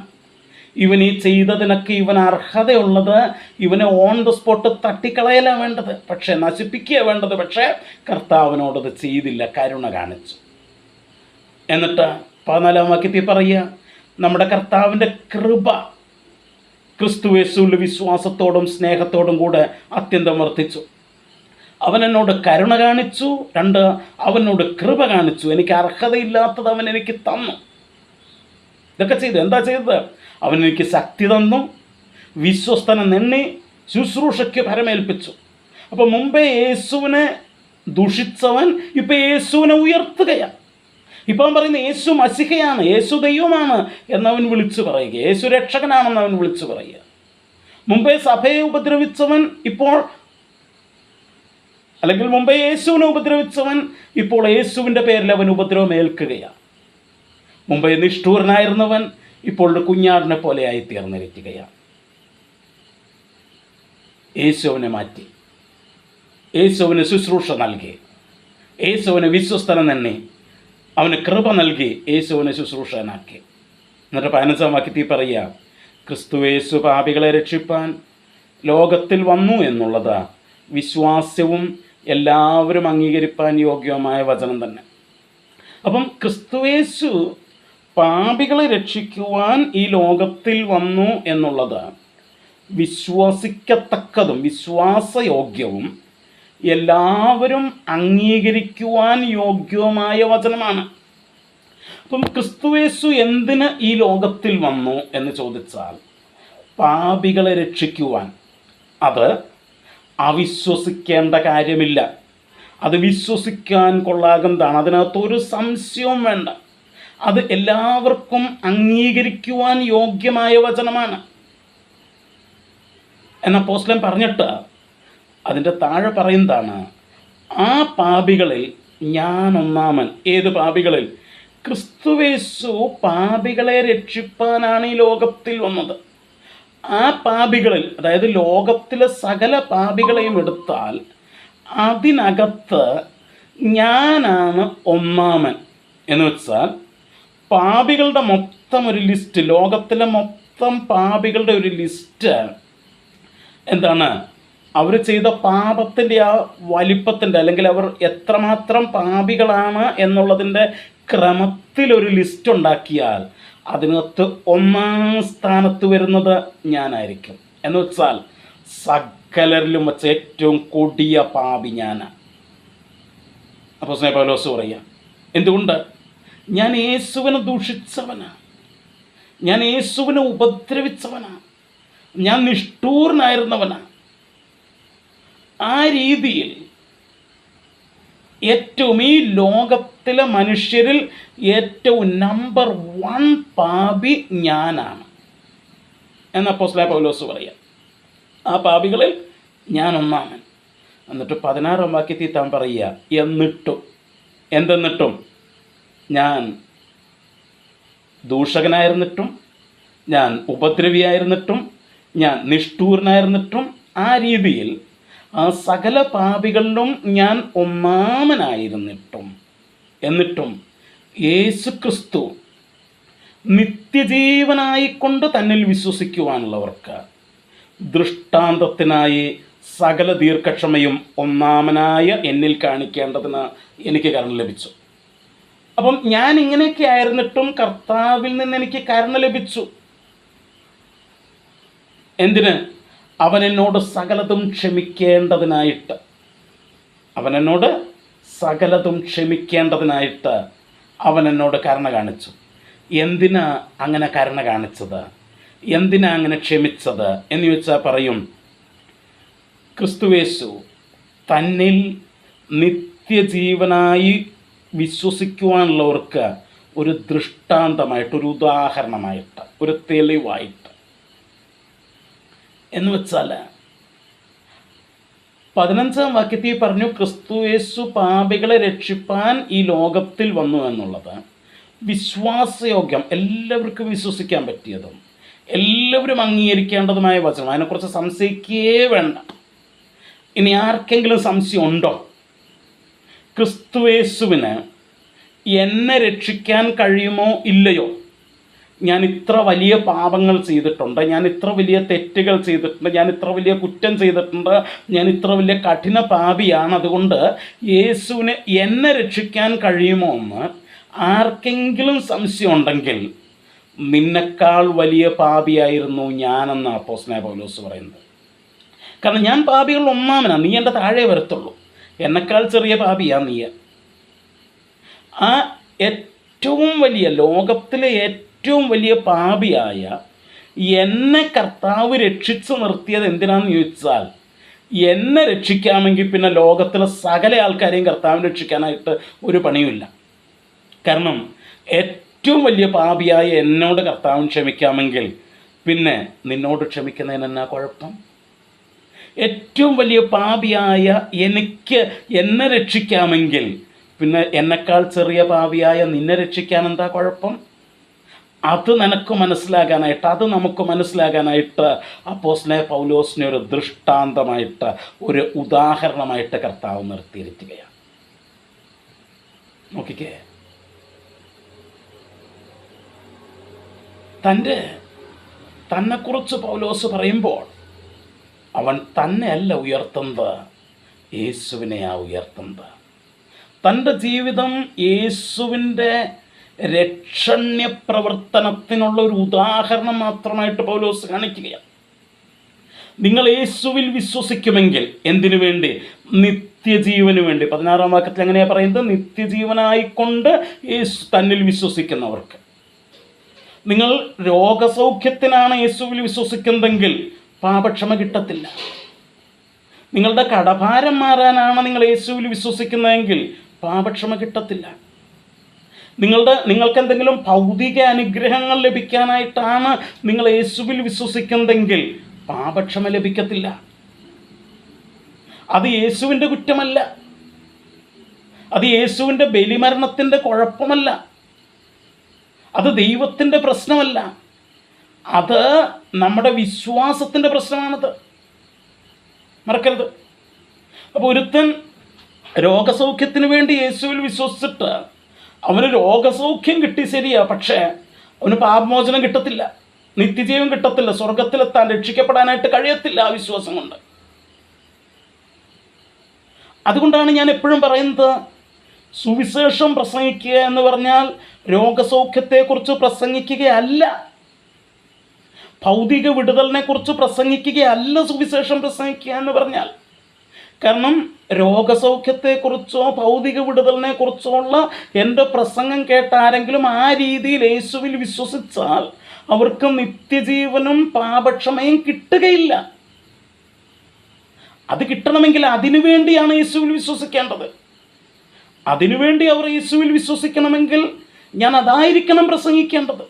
ഇവൻ ഈ ചെയ്തതിനൊക്കെ ഇവൻ അർഹതയുള്ളത് ഇവനെ ഓൺ ദ സ്പോട്ട് തട്ടിക്കളയലാണ് വേണ്ടത്, പക്ഷേ നശിപ്പിക്കുക വേണ്ടത്. പക്ഷേ കർത്താവിനോടത് ചെയ്തില്ല, കരുണ കാണിച്ചു. എന്നിട്ട് 14-ാം വാക്യത്തിൽ പറയുക, നമ്മുടെ കർത്താവിൻ്റെ കൃപ ക്രിസ്തുയേശുവിൽ വിശ്വാസത്തോടും സ്നേഹത്തോടും കൂടെ അത്യന്തം വർദ്ധിച്ചു. അവൻ എന്നോട് കരുണ കാണിച്ചു. 2, അവനോട് കൃപ കാണിച്ചു. എനിക്ക് അർഹതയില്ലാത്തത് അവൻ എനിക്ക് തന്നു. ഇതൊക്കെ ചെയ്തു. എന്താ ചെയ്തത്? അവൻ എനിക്ക് ശക്തി തന്നു, വിശ്വസ്തന നെണ്ണി, ശുശ്രൂഷയ്ക്ക് ഭരമേൽപ്പിച്ചു. അപ്പോൾ മുമ്പേ യേശുവിനെ ദുഷിച്ചവൻ ഇപ്പം യേശുവിനെ ഉയർത്തുകയാണ്. ഇപ്പം അവൻ പറയുന്നത് യേശു മശിഹയാണ്, യേശു ദൈവമാണ് എന്നവൻ വിളിച്ചു പറയുക, യേശു രക്ഷകനാണെന്ന് അവൻ വിളിച്ചു പറയുക. മുമ്പേ സഭയെ ഉപദ്രവിച്ചവൻ ഇപ്പോൾ, അല്ലെങ്കിൽ മുമ്പേ യേശുവിനെ ഉപദ്രവിച്ചവൻ ഇപ്പോൾ യേശുവിൻ്റെ പേരിൽ അവൻ ഉപദ്രവം ഏൽക്കുകയാണ്. മുമ്പേ നിഷ്ഠൂരനായിരുന്നവൻ ഇപ്പോൾ ഒരു കുഞ്ഞാടിനെ പോലെ ആയിത്തീർന്നിരിക്കുകയാണ്. യേശുവിനെ മാറ്റി, യേശുവിന് ശുശ്രൂഷ നൽകി, യേശുവിന് വിശ്വസ്തന തന്നെ, അവന് കൃപ നൽകി, യേശുവിനെ ശുശ്രൂഷനാക്കി. എന്നിട്ട് 15-ാം വാക്യത്തിൽ പറയുക, ക്രിസ്തുയേശു പാപികളെ രക്ഷിപ്പാൻ ലോകത്തിൽ വന്നു എന്നുള്ളത് വിശ്വാസ്യവും എല്ലാവരും അംഗീകരിപ്പാൻ യോഗ്യവുമായ വചനം തന്നെ. അപ്പം ക്രിസ്തുയേശു പാപികളെ രക്ഷിക്കുവാൻ ഈ ലോകത്തിൽ വന്നു എന്നുള്ളത് വിശ്വസിക്കത്തക്കതും വിശ്വാസയോഗ്യവും എല്ലാവരും അംഗീകരിക്കുവാൻ യോഗ്യവുമായ വചനമാണ്. അപ്പം ക്രിസ്തുയേശു എന്തിന് ഈ ലോകത്തിൽ വന്നു എന്ന് ചോദിച്ചാൽ പാപികളെ രക്ഷിക്കുവാൻ. അത് അവിശ്വസിക്കേണ്ട കാര്യമില്ല, അത് വിശ്വസിക്കാൻ കൊള്ളാകുന്നതാണ്, അതിനകത്തൊരു സംശയവും വേണ്ട. അത് എല്ലാവർക്കും അംഗീകരിക്കുവാൻ യോഗ്യമായ വചനമാണ് എന്ന് അപ്പോസ്തലൻ പറഞ്ഞിട്ട് അതിൻ്റെ താഴെ പറയുന്നതാണ്, ആ പാപികളിൽ ഞാൻ ഒന്നാമൻ. ഏത് പാപികളിൽ? ക്രിസ്തുയേശു പാപികളെ രക്ഷിപ്പാനാണ് ഈ ലോകത്തിൽ വന്നത്. ആ പാപികളിൽ, അതായത് ലോകത്തിലെ സകല പാപികളെയും എടുത്താൽ അതിനകത്ത് ഞാനാണ് ഒന്നാമൻ. എന്ന് വെച്ചാൽ പാപികളുടെ മൊത്തം ഒരു ലിസ്റ്റ്, ലോകത്തിലെ മൊത്തം പാപികളുടെ ഒരു ലിസ്റ്റ് എന്താണ്? അവർ ചെയ്ത പാപത്തിൻ്റെ ആ വലിപ്പത്തിൻ്റെ, അല്ലെങ്കിൽ അവർ എത്രമാത്രം പാപികളാണ് എന്നുള്ളതിൻ്റെ ക്രമത്തിലൊരു ലിസ്റ്റ് ഉണ്ടാക്കിയാൽ അതിനകത്ത് 1-ാം സ്ഥാനത്ത് വരുന്നത് ഞാനായിരിക്കും. എന്ന് വെച്ചാൽ സകലരിലും വെച്ച് ഏറ്റവും കൊടിയ പാപി ഞാനാണ്. അപ്പോസ്തലൻ പൗലോസ് പറയാം, എന്തുകൊണ്ട്? ഞാൻ യേശുവിനെ ദൂഷിച്ചവനാണ്, ഞാൻ യേശുവിനെ ഉപദ്രവിച്ചവനാണ്, ഞാൻ നിഷ്ഠൂരനായിരുന്നവനാണ്. ആ രീതിയിൽ ഏറ്റവും ഈ ലോകത്തിലെ മനുഷ്യരിൽ ഏറ്റവും നമ്പർ 1 പാപി ഞാനാണ് എന്ന് അപ്പോസ്തലൻ പൗലോസ് പറയാം. ആ പാപികളിൽ ഞാൻ ഒന്നാമൻ. എന്നിട്ട് 16-ാം വാക്യത്തിൽ താൻ പറയുക, എന്തെന്നിട്ടും ഞാൻ ദൂഷകനായിരുന്നിട്ടും, ഞാൻ ഉപദ്രവിയായിരുന്നിട്ടും, ഞാൻ നിഷ്ഠൂരനായിരുന്നിട്ടും, ആ രീതിയിൽ ആ സകല പാപികളിലും ഞാൻ ഒന്നാമനായിരുന്നിട്ടും, എന്നിട്ടും യേശുക്രിസ്തു നിത്യജീവനായിക്കൊണ്ട് തന്നിൽ വിശ്വസിക്കുവാനുള്ളവർക്ക് ദൃഷ്ടാന്തത്തിനായി സകല ദീർഘക്ഷമയും ഒന്നാമനായ എന്നിൽ കാണിക്കേണ്ടതിന് എനിക്ക് കരുണ ലഭിച്ചു. അപ്പം ഞാൻ ഇങ്ങനെയൊക്കെ ആയിരുന്നിട്ടും കർത്താവിൽ നിന്ന് എനിക്ക് കരുണ ലഭിച്ചു. എന്തിന്? അവൻ എന്നോട് സകലതും ക്ഷമിക്കേണ്ടതിനായിട്ട്, അവൻ എന്നോട് സകലതും ക്ഷമിക്കേണ്ടതിനായിട്ട് അവൻ എന്നോട് കരുണ കാണിച്ചു. എന്തിനാ അങ്ങനെ കരുണ കാണിച്ചത്? എന്തിനാ അങ്ങനെ ക്ഷമിച്ചത് എന്ന് ചോദിച്ചാൽ പറയും, ക്രിസ്തുയേശു തന്നിൽ നിത്യജീവനായി വിശ്വസിക്കുവാനുള്ളവർക്ക് ഒരു ദൃഷ്ടാന്തമായിട്ട്, ഒരു ഉദാഹരണമായിട്ട്, ഒരു തെളിവായിട്ട്. എന്ന് വെച്ചാൽ 15-ാം വാക്യത്തിൽ പറഞ്ഞു, ക്രിസ്തുയേശു പാപികളെ രക്ഷിപ്പാൻ ഈ ലോകത്തിൽ വന്നു എന്നുള്ളത് വിശ്വാസയോഗ്യം, എല്ലാവർക്കും വിശ്വസിക്കാൻ പറ്റിയതും എല്ലാവരും അംഗീകരിക്കേണ്ടതുമായ വചനം. അതിനെക്കുറിച്ച് സംശയിക്കേ വേണ്ട. ഇനി ആർക്കെങ്കിലും സംശയം ഉണ്ടോ? ക്രിസ്തുയേശുവിന് എന്നെ രക്ഷിക്കാൻ കഴിയുമോ ഇല്ലയോ? ഞാൻ ഇത്ര വലിയ പാപങ്ങൾ ചെയ്തിട്ടുണ്ട്, ഞാൻ ഇത്ര വലിയ തെറ്റുകൾ ചെയ്തിട്ടുണ്ട്, ഞാൻ ഇത്ര വലിയ കുറ്റം ചെയ്തിട്ടുണ്ട്, ഞാൻ ഇത്ര വലിയ കഠിന പാപിയാണ്, അതുകൊണ്ട് യേശുവിന് എന്നെ രക്ഷിക്കാൻ കഴിയുമോ എന്ന് ആർക്കെങ്കിലും സംശയം ഉണ്ടെങ്കിൽ നിന്നെക്കാൾ വലിയ പാപിയായിരുന്നു ഞാനെന്ന് അപ്പോസ്തലനായ പൗലോസ് പറയുന്നത്. കാരണം ഞാൻ പാപികൾ ഒന്നാമനാണ്, നീ എൻ്റെ താഴെ വരത്തുള്ളൂ, എന്നെക്കാൾ ചെറിയ പാപിയാണ് നീ. ആ ഏറ്റവും വലിയ, ലോകത്തിലെ ഏറ്റവും വലിയ പാപിയായ എന്നെ കർത്താവ് രക്ഷിച്ചു നിർത്തിയത് എന്തിനാണെന്ന് ചോദിച്ചാൽ, എന്നെ രക്ഷിക്കാമെങ്കിൽ പിന്നെ ലോകത്തിലെ സകല ആൾക്കാരെയും കർത്താവിനെ രക്ഷിക്കാനായിട്ട് ഒരു പണിയുമില്ല. കാരണം ഏറ്റവും വലിയ പാപിയായ എന്നോട് കർത്താവിന് ക്ഷമിക്കാമെങ്കിൽ പിന്നെ നിന്നോട് ക്ഷമിക്കുന്നതിന് എന്നാ കുഴപ്പം? ഏറ്റവും വലിയ പാപിയായ എനിക്ക് എന്നെ രക്ഷിക്കാമെങ്കിൽ പിന്നെ എന്നെക്കാൾ ചെറിയ പാപിയായ നിന്നെ രക്ഷിക്കാൻ എന്താ കുഴപ്പം? അത് നിനക്ക് മനസ്സിലാകാനായിട്ട്, അത് നമുക്ക് മനസ്സിലാകാനായിട്ട് അപ്പോസ്തലനായ പൗലോസിനെ ഒരു ദൃഷ്ടാന്തമായിട്ട്, ഒരു ഉദാഹരണമായിട്ട് കർത്താവ് നിർത്തിയിരിക്കുകയാണ്. നോക്കിക്കേ, തന്നെക്കുറിച്ച് പൗലോസ് പറയുമ്പോൾ അവൻ തന്നെയല്ല ഉയർത്തുന്നത്, യേശുവിനെയാണ് ഉയർത്തുന്നത്. തൻ്റെ ജീവിതം യേശുവിൻ്റെ രക്ഷണ്യ പ്രവർത്തനത്തിനുള്ള ഒരു ഉദാഹരണം മാത്രമായിട്ട് പൗലോസ് കാണിക്കുകയാണ്. നിങ്ങൾ യേശുവിൽ വിശ്വസിക്കുമെങ്കിൽ എന്തിനു വേണ്ടി? നിത്യജീവന് വേണ്ടി. 16-ാം വാക്യത്തിൽ എങ്ങനെയാണ് പറയുന്നത്? നിത്യജീവനായിക്കൊണ്ട് യേശു തന്നിൽ വിശ്വസിക്കുന്നവർക്ക്. നിങ്ങൾ രോഗസൗഖ്യത്തിനാണ് യേശുവിൽ വിശ്വസിക്കുന്നതെങ്കിൽ പാപക്ഷമ കിട്ടത്തില്ല. നിങ്ങളുടെ കടഭാരം മാറാനാണ് നിങ്ങൾ യേശുവിൽ വിശ്വസിക്കുന്നതെങ്കിൽ പാപക്ഷമ കിട്ടത്തില്ല. നിങ്ങൾക്ക് എന്തെങ്കിലും ഭൗതിക അനുഗ്രഹങ്ങൾ ലഭിക്കാനായിട്ടാണ് നിങ്ങൾ യേശുവിൽ വിശ്വസിക്കുന്നതെങ്കിൽ പാപക്ഷമ ലഭിക്കത്തില്ല. അത് യേശുവിൻ്റെ കുറ്റമല്ല, അത് യേശുവിൻ്റെ ബലിമരണത്തിൻ്റെ കുഴപ്പമല്ല, അത് ദൈവത്തിൻ്റെ പ്രശ്നമല്ല, അത് നമ്മുടെ വിശ്വാസത്തിൻ്റെ പ്രശ്നമാണത്. മറക്കരുത്. അപ്പോൾ ഒരുത്തൻ രോഗസൗഖ്യത്തിന് വേണ്ടി യേശുവിൽ വിശ്വസിച്ചിട്ട് അവന് രോഗസൗഖ്യം കിട്ടി, ശരിയാ, പക്ഷേ അവന് പാപമോചനം കിട്ടത്തില്ല, നിത്യജീവൻ കിട്ടത്തില്ല, സ്വർഗത്തിലെത്താൻ, രക്ഷിക്കപ്പെടാനായിട്ട് കഴിയത്തില്ല ആ വിശ്വാസം കൊണ്ട്. അതുകൊണ്ടാണ് ഞാൻ എപ്പോഴും പറയുന്നത്, സുവിശേഷം പ്രസംഗിക്കുക എന്ന് പറഞ്ഞാൽ രോഗസൗഖ്യത്തെക്കുറിച്ച് പ്രസംഗിക്കുകയല്ല, ഭൗതിക വിടുതലിനെക്കുറിച്ച് പ്രസംഗിക്കുകയല്ല സുവിശേഷം പ്രസംഗിക്കുക എന്ന് പറഞ്ഞാൽ. കാരണം രോഗസൗഖ്യത്തെക്കുറിച്ചോ ഭൗതിക വിടുതലിനെക്കുറിച്ചോ ഉള്ള എൻ്റെ പ്രസംഗം കേട്ട ആരെങ്കിലും ആ രീതിയിൽ യേശുവിൽ വിശ്വസിച്ചാൽ അവർക്ക് നിത്യജീവനും പാപക്ഷമയും കിട്ടുകയില്ല. അത് കിട്ടണമെങ്കിൽ അതിനുവേണ്ടിയാണ് യേശുവിൽ വിശ്വസിക്കേണ്ടത്. അതിനുവേണ്ടി അവർ യേശുവിൽ വിശ്വസിക്കണമെങ്കിൽ ഞാൻ അതായിരിക്കണം പ്രസംഗിക്കേണ്ടത്.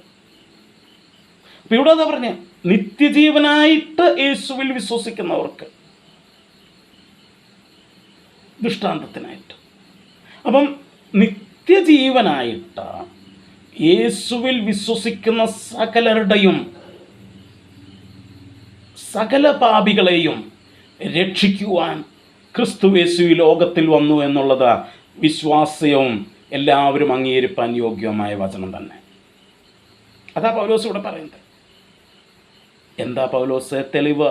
അപ്പം ഇവിടെ അതാ പറഞ്ഞ നിത്യജീവനായിട്ട് യേശുവിൽ വിശ്വസിക്കുന്നവർക്ക്, ദൃഷ്ടാന്തത്തിനായിട്ട്. അപ്പം നിത്യജീവനായിട്ട് യേശുവിൽ വിശ്വസിക്കുന്ന സകലരുടെയും, സകല പാപികളെയും രക്ഷിക്കുവാൻ ക്രിസ്തു യേശു ഈ ലോകത്തിൽ വന്നു എന്നുള്ളത് വിശ്വാസ്യവും എല്ലാവരും അംഗീകരിപ്പാൻ യോഗ്യമായ വചനം തന്നെ. അതാ പൗലോസ് ഇവിടെ പറയുന്നത്. എന്താ പൗലോസ് തെളിവ്?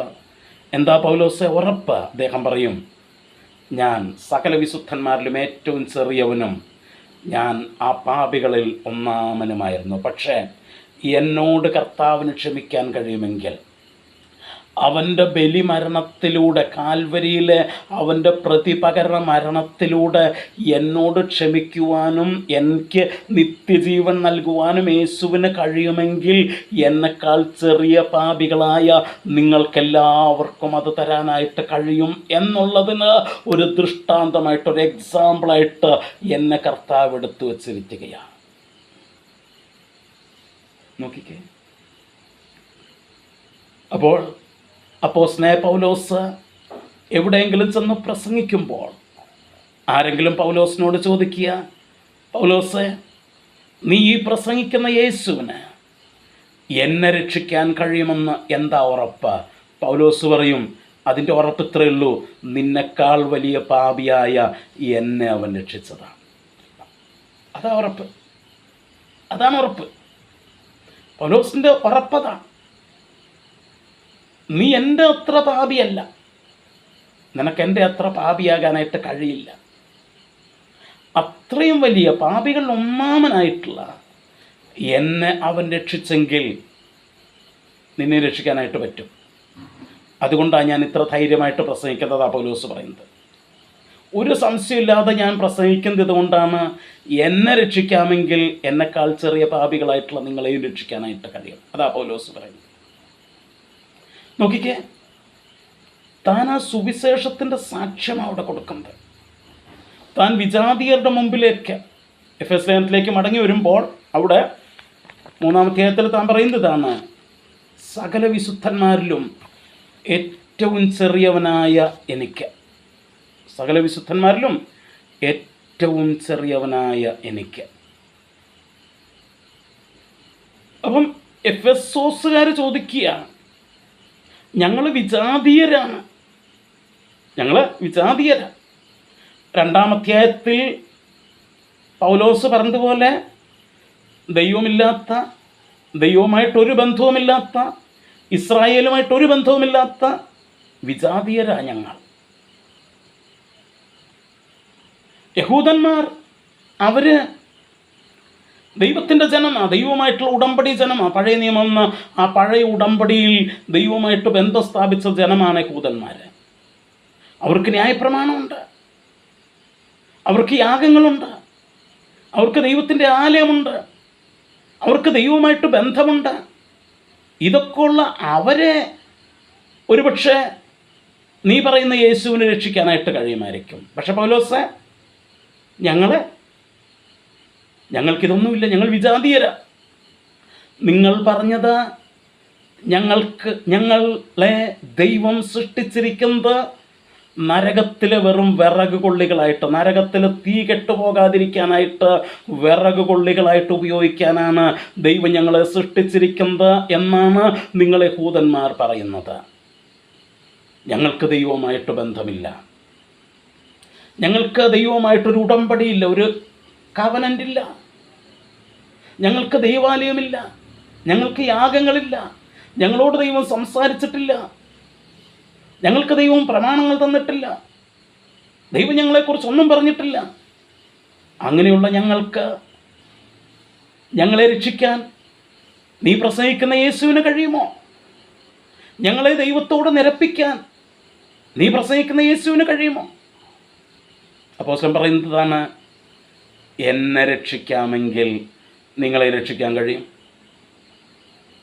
എന്താ പൗലോസ് ഉറപ്പ്? അദ്ദേഹം പറയും, ഞാൻ സകല വിശുദ്ധന്മാരിലും ഏറ്റവും ചെറിയവനും, ഞാൻ ആ പാപികളിൽ ഒന്നാമനുമായിരുന്നു. പക്ഷേ എന്നോട് കർത്താവിന് ക്ഷമിക്കാൻ കഴിയുമെങ്കിൽ അവൻ്റെ ബലിമരണത്തിലൂടെ, കാൽവരിയിലെ അവൻ്റെ പ്രതിപകരണ മരണത്തിലൂടെ എന്നോട് ക്ഷമിക്കുവാനും എനിക്ക് നിത്യജീവൻ നൽകുവാനും യേശുവിന് കഴിയുമെങ്കിൽ എന്നെക്കാൾ ചെറിയ പാപികളായ നിങ്ങൾക്കെല്ലാവർക്കും അത് തരാനായിട്ട് കഴിയും എന്നുള്ളതിന് ഒരു ദൃഷ്ടാന്തമായിട്ട്, ഒരു എക്സാമ്പിളായിട്ട് എന്നെ കർത്താവ് എടുത്തു വച്ചിരിക്കുകയാണ്. നോക്കിക്കേ. അപ്പോൾ അപ്പോസ്തലനായ പൗലോസ് എവിടെയെങ്കിലും ചെന്ന് പ്രസംഗിക്കുമ്പോൾ ആരെങ്കിലും പൗലോസിനോട് ചോദിക്കുക, പൗലോസേ, നീ ഈ പ്രസംഗിക്കുന്ന യേശുവിന് എന്നെ രക്ഷിക്കാൻ കഴിയുമെന്ന് എന്താ ഉറപ്പ്? പൗലോസ് പറയും, അതിൻ്റെ ഉറപ്പ് ഇത്രയേ ഉള്ളൂ, നിന്നെക്കാൾ വലിയ പാപിയായ എന്നെ അവൻ രക്ഷിച്ചതാണ്. അതാ ഉറപ്പ്, അതാണ് ഉറപ്പ്. പൗലോസിൻ്റെ ഉറപ്പതാണ്. നീ എൻ്റെ അത്ര പാപിയല്ല, നിനക്ക് എൻ്റെ അത്ര പാപിയാകാനായിട്ട് കഴിയില്ല. അത്രയും വലിയ പാപികളിൽ ഒന്നാമനായിട്ടുള്ള എന്നെ അവൻ രക്ഷിച്ചെങ്കിൽ നിന്നെ രക്ഷിക്കാനായിട്ട് പറ്റും. അതുകൊണ്ടാണ് ഞാൻ ഇത്ര ധൈര്യമായിട്ട് പ്രസംഗിക്കുന്നതാണ് പൗലോസ് പറയുന്നത്. ഒരു സംശയമില്ലാതെ ഞാൻ പ്രസംഗിക്കുന്നത് കൊണ്ടാണ് എന്നെ രക്ഷിക്കാമെങ്കിൽ എന്നെക്കാൾ ചെറിയ പാപികളായിട്ടുള്ള നിങ്ങളെയും രക്ഷിക്കാനായിട്ട് കഴിയും. അതാ പൗലോസ് പറയുന്നത്. നോക്കിക്കേ, താൻ ആ സുവിശേഷത്തിൻ്റെ സാക്ഷ്യമാണ് അവിടെ കൊടുക്കുന്നത്. താൻ വിജാതിയരുടെ മുമ്പിലേക്ക് എഫെസ്യനിലേക്ക് മടങ്ങി വരുമ്പോൾ അവിടെ 3-ാം അധ്യായത്തിൽ താൻ പറയുന്നതാണ്, സകല വിശുദ്ധന്മാരിലും ഏറ്റവും ചെറിയവനായ എനിക്ക്, സകല വിശുദ്ധന്മാരിലും ഏറ്റവും ചെറിയവനായ എനിക്ക്. അപ്പം എഫെസോസുകാർ ചോദിക്കുക, ഞങ്ങൾ വിജാതീയരാണ്, ഞങ്ങൾ വിജാതീയരാണ്. 2-ാം അധ്യായത്തിൽ പൗലോസ് പറഞ്ഞതുപോലെ ദൈവമില്ലാത്ത, ദൈവവുമായിട്ടൊരു ബന്ധവുമില്ലാത്ത, ഇസ്രായേലുമായിട്ടൊരു ബന്ധവുമില്ലാത്ത വിജാതീയരാണ് ഞങ്ങൾ. യഹൂദന്മാർ അവർ ദൈവത്തിൻ്റെ ജനമാണ്, ദൈവവുമായിട്ടുള്ള ഉടമ്പടി ജനമാണ്. പഴയ നിയമം എന്ന ആ പഴയ ഉടമ്പടിയിൽ ദൈവവുമായിട്ട് ബന്ധം സ്ഥാപിച്ച ജനമാണ് യഹൂദന്മാർ. അവർക്ക് ന്യായപ്രമാണമുണ്ട്, അവർക്ക് യാഗങ്ങളുണ്ട്, അവർക്ക് ദൈവത്തിൻ്റെ ആലയമുണ്ട്, അവർക്ക് ദൈവവുമായിട്ട് ബന്ധമുണ്ട്. ഇതൊക്കെ ഉള്ള അവരെ ഒരുപക്ഷെ നീ പറയുന്ന യേശുവിനെ രക്ഷിക്കാനായിട്ട് കഴിയുമായിരിക്കും. പക്ഷെ പൗലോസേ, ഞങ്ങൾക്കിതൊന്നുമില്ല, ഞങ്ങൾ വിജാതീയരാ. നിങ്ങൾ പറഞ്ഞത് ഞങ്ങളെ ദൈവം സൃഷ്ടിച്ചിരിക്കുന്നത് നരകത്തിലെ വെറും വിറക് കൊള്ളികളായിട്ട്, നരകത്തിൽ തീ കെട്ടുപോകാതിരിക്കാനായിട്ട് വിറക് കൊള്ളികളായിട്ട് ഉപയോഗിക്കാനാണ് ദൈവം ഞങ്ങളെ സൃഷ്ടിച്ചിരിക്കുന്നത് എന്നാണ് നിങ്ങൾ യഹൂദന്മാർ പറയുന്നത്. ഞങ്ങൾക്ക് ദൈവവുമായിട്ട് ബന്ധമില്ല, ഞങ്ങൾക്ക് ദൈവവുമായിട്ടൊരു ഉടമ്പടിയില്ല, ഒരു കവനൻ്റ് ഇല്ല, ഞങ്ങൾക്ക് ദൈവാലയമില്ല, ഞങ്ങൾക്ക് യാഗങ്ങളില്ല, ഞങ്ങളോട് ദൈവം സംസാരിച്ചിട്ടില്ല, ഞങ്ങൾക്ക് ദൈവം പ്രമാണങ്ങൾ തന്നിട്ടില്ല, ദൈവം ഞങ്ങളെക്കുറിച്ചൊന്നും പറഞ്ഞിട്ടില്ല. അങ്ങനെയുള്ള ഞങ്ങളെ രക്ഷിക്കാൻ നീ പ്രസംഗിക്കുന്ന യേശുവിന് കഴിയുമോ? ഞങ്ങളെ ദൈവത്തോട് നിരപ്പിക്കാൻ നീ പ്രസംഗിക്കുന്ന യേശുവിന് കഴിയുമോ? അപ്പോസ്തലൻ പറയുന്നതാണ്, എന്നെ രക്ഷിക്കാമെങ്കിൽ നിങ്ങളെ രക്ഷിക്കാൻ കഴിയും.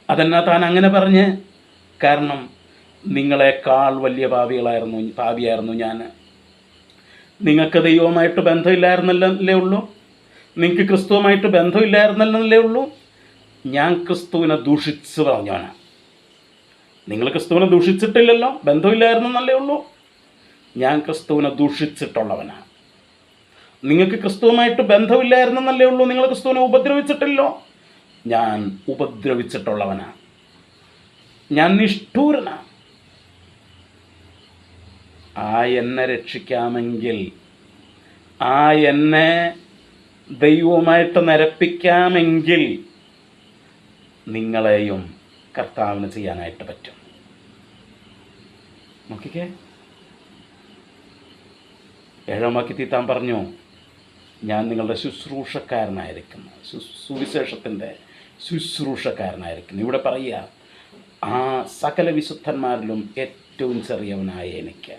അതെന്നാ താൻ അങ്ങനെ പറഞ്ഞ്? കാരണം നിങ്ങളെക്കാൾ വലിയ പാപിയായിരുന്നു ഞാൻ. നിങ്ങൾക്ക് ദൈവവുമായിട്ട് ബന്ധമില്ലായിരുന്നല്ലേ ഉള്ളൂ, നിങ്ങൾക്ക് ക്രിസ്തുവുമായിട്ട് ബന്ധമില്ലായിരുന്നല്ലേ ഉള്ളൂ. ഞാൻ ക്രിസ്തുവിനെ ദൂഷിച്ച് പറഞ്ഞവനാണ്. നിങ്ങൾ ക്രിസ്തുവിനെ ദൂഷിച്ചിട്ടില്ലല്ലോ, ബന്ധമില്ലായിരുന്നല്ലേ ഉള്ളൂ. ഞാൻ ക്രിസ്തുവിനെ ദൂഷിച്ചിട്ടുള്ളവനാണ്. നിങ്ങൾക്ക് ക്രിസ്തുവുമായിട്ട് ബന്ധമില്ലായിരുന്നല്ലേ ഉള്ളൂ, നിങ്ങൾ ക്രിസ്തുവിനെ ഉപദ്രവിച്ചിട്ടില്ലോ. ഞാൻ ഉപദ്രവിച്ചിട്ടുള്ളവനാണ്, ഞാൻ നിഷ്ഠൂരനാണ്. ആ എന്നെ രക്ഷിക്കാമെങ്കിൽ, ആ എന്നെ ദൈവവുമായിട്ട് നിരപ്പിക്കാമെങ്കിൽ നിങ്ങളെയും കർത്താവിന് ചെയ്യാനായിട്ട് പറ്റും. നോക്കിക്കേ, 7-ാം വാക്യത്തിൽ താൻ പറഞ്ഞു, ഞാൻ നിങ്ങളുടെ ശുശ്രൂഷക്കാരനായിരിക്കുന്നു, സുവിശേഷത്തിൻ്റെ ശുശ്രൂഷക്കാരനായിരിക്കുന്നു. ഇവിടെ പറയുക, ആ സകല വിശുദ്ധന്മാരിലും ഏറ്റവും ചെറിയവനായ എനിക്ക്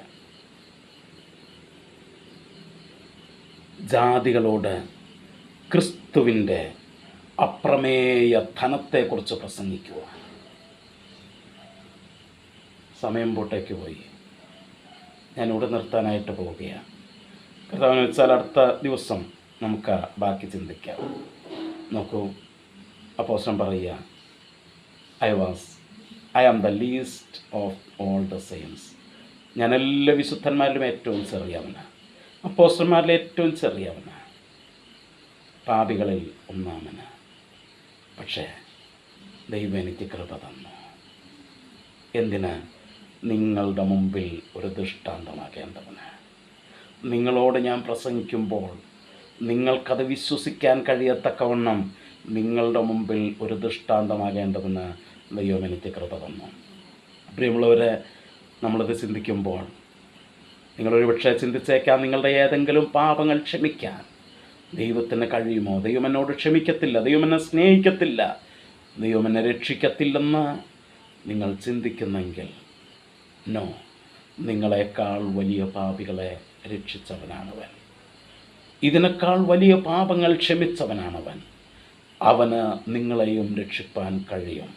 ജാതികളോട് ക്രിസ്തുവിൻ്റെ അപ്രമേയ ധനത്തെക്കുറിച്ച് പ്രസംഗിക്കുക. സമയം പോട്ടേക്ക് പോയി, ഞാനിവിടെ നിർത്താനായിട്ട് പോവുകയാണ്. കർത്താവിന് വെച്ചാൽ അടുത്ത ദിവസം നമുക്ക് ബാക്കി ചിന്തിക്കാം. നോക്കൂ, അപ്പോസ്തലൻ പറയുക, I am the least of all the saints. ഞാൻ എല്ലാ വിശുദ്ധന്മാരിലും ഏറ്റവും ചെറിയവനാണ്, അപ്പോസ്തലന്മാരിൽ ഏറ്റവും ചെറിയവനാണ്, പാപികളിൽ ഒന്നാമനാണ്. പക്ഷേ ദൈവം എനിക്ക് കൃപ തന്നു. എന്തിന്? നിങ്ങളുടെ മുമ്പിൽ ഒരു ദൃഷ്ടാന്തമാകേണ്ടവന്. നിങ്ങളോട് ഞാൻ പ്രസംഗിക്കുമ്പോൾ നിങ്ങൾക്കത് വിശ്വസിക്കാൻ കഴിയത്തക്കവണ്ണം നിങ്ങളുടെ മുമ്പിൽ ഒരു ദൃഷ്ടാന്തമാകേണ്ടതെന്ന് ദൈവം എനിക്ക് കൃപ തന്നു. പ്രിയമുള്ളവരെ, നമ്മളിത് ചിന്തിക്കുമ്പോൾ നിങ്ങളൊരു പക്ഷേ ചിന്തിച്ചേക്കാം, നിങ്ങളുടെ ഏതെങ്കിലും പാപങ്ങൾ ക്ഷമിക്കാൻ ദൈവത്തിന് കഴിയുമോ? ദൈവം എന്നോട് ക്ഷമിക്കത്തില്ല, ദൈവം എന്നെ സ്നേഹിക്കത്തില്ല, ദൈവം എന്നെ രക്ഷിക്കത്തില്ലെന്ന് നിങ്ങൾ ചിന്തിക്കുന്നെങ്കിൽ നോ, നിങ്ങളെക്കാൾ വലിയ പാപികളെ രക്ഷിച്ചവനാണവൻ. ഇതിനേക്കാൾ വലിയ പാപങ്ങൾ ക്ഷമിച്ചവനാണവൻ. അവന് നിങ്ങളെയും രക്ഷിപ്പാൻ കഴിയും.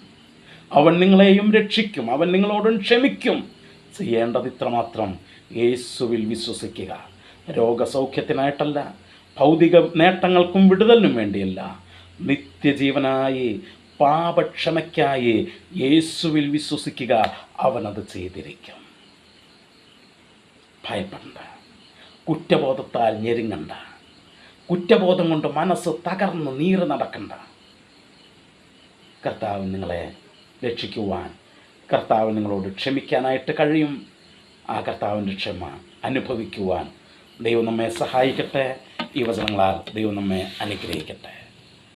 അവൻ നിങ്ങളെയും രക്ഷിക്കും. അവൻ നിങ്ങളോടും ക്ഷമിക്കും. ചെയ്യേണ്ടത് ഇത്രമാത്രം: യേശുവിൽ വിശ്വസിക്കുക. രോഗസൗഖ്യത്തിനായിട്ടല്ല, ഭൗതിക നേട്ടങ്ങൾക്കും വിടുതലിനും വേണ്ടിയല്ല, നിത്യജീവനായി പാപക്ഷമയ്ക്കായി യേശുവിൽ വിശ്വസിക്കുക. അവനത് ചെയ്തിരിക്കും. ഭയപ്പെടണ്ട, കുറ്റബോധത്താൽ ഞെരുങ്ങണ്ട, കുറ്റബോധം കൊണ്ട് മനസ്സ് തകർന്ന് നീറ് നടക്കണ്ട. കർത്താവ് നിങ്ങളെ രക്ഷിക്കുവാൻ, കർത്താവ് നിങ്ങളോട് ക്ഷമിക്കാനായിട്ട് കഴിയും. ആ കർത്താവിൻ്റെ ക്ഷമ അനുഭവിക്കുവാൻ ദൈവം നമ്മെ സഹായിക്കട്ടെ. ഈ വചനങ്ങളാൽ ദൈവം നമ്മെ അനുഗ്രഹിക്കട്ടെ.